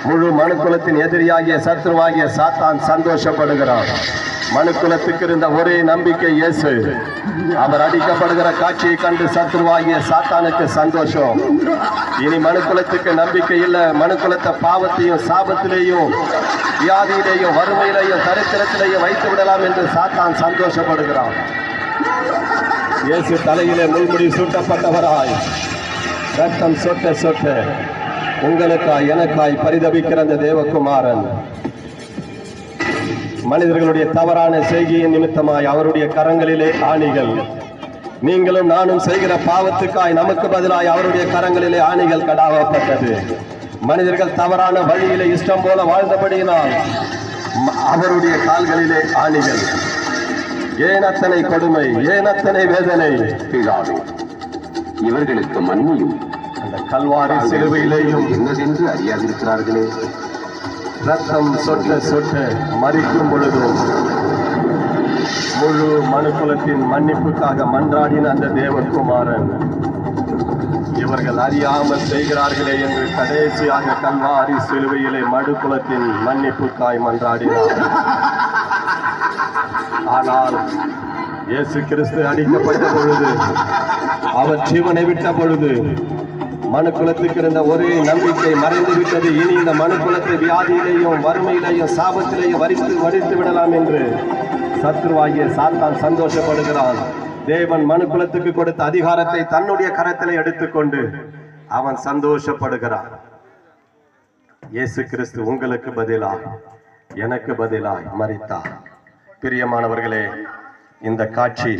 முழு மனுக்குலத்தின் எதிரியாகிய சத்ருவாகிய சாத்தான் சந்தோஷப்படுகிறார். மனுக்குலத்துக்கு இருந்த ஒரே நம்பிக்கை இயேசு. அவர் அடிக்கப்படுகிற காட்சியை கண்டு சத்ருவாகிய சாத்தானுக்கு சந்தோஷம். இனி மனுக்குலத்துக்கு நம்பிக்கை இல்லை. மனுக்குலத்தை பாவத்தையும் சாபத்திலேயும் வியாதியிலேயும் வறுமையிலேயும் தரித்திரத்திலேயும் வைத்து விடலாம் என்று சாத்தான் சந்தோஷப்படுகிறான். இயேசு தலையிலே முள்முடி சூட்டப்பட்டவராய் ரத்தம் சொட்ட சொட்ட உங்களுக்காய் எனக்காய் பரிதபிக்கிற அந்த தேவகுமாரன் மனிதர்களுடைய தவறான செய்கையின் நிமித்தமாய் அவருடைய கரங்களிலே ஆணிகள், நீங்களும் நானும் செய்கிற பாவத்துக்காய் நமக்கு பதிலாய் அவருடைய கரங்களிலே ஆணிகள் கடாவப்பட்டது. மனிதர்கள் தவறான வழியிலே இஷ்டம் போல வாழ்ந்தபடியினால் அவருடைய கால்களிலே ஆணிகள். ஏன் அத்தனை கொடுமை, ஏன் அத்தனை வேதனை? இவர்களுக்கு மன்னியும். அந்த கல்வாரி சிலுவையிலேயும் என்னதென்று அறியாதிருக்கிறார்களே. ரத்தம் சொட்ட சொட்ட மறிக்கும் பொழுதும் முழு மனுக்குலத்தின் மன்னிப்புக்காக மன்றாடின அந்த தேவகுமாரன் இவர்கள் அறியாமல் செய்கிறார்களே என்று கடைசியாக கல்வாரி சிலுவையிலே மனுக்குலத்தின் மன்னிப்புக்காய் மன்றாடினார். ஆனால் இயேசு கிறிஸ்து அடிக்கப்பட்ட பொழுது, அவர் ஜீவனை விட்ட பொழுது மனுக்குலத்துக்கு இருந்த ஒரே நம்பிக்கை மறைந்து விட்டது. இனி இந்த மனுக்குலத்தை வியாதியிலேயும் வறுமையிலேயும் சாபத்திலேயும் வரித்து விடலாம் என்று சத்ருவாகிய சாத்தான் சந்தோஷப்படுகிறான். தேவன் மனுக்குலத்துக்கு கொடுத்த அதிகாரத்தை தன்னுடைய கரத்திலே எடுத்துக்கொண்டு அவன் சந்தோஷப்படுகிறான். இயேசு கிறிஸ்து உங்களுக்கு பதிலாய் எனக்கு பதிலாய் மரித்தார். பிரியமானவர்களே, இந்த காட்சி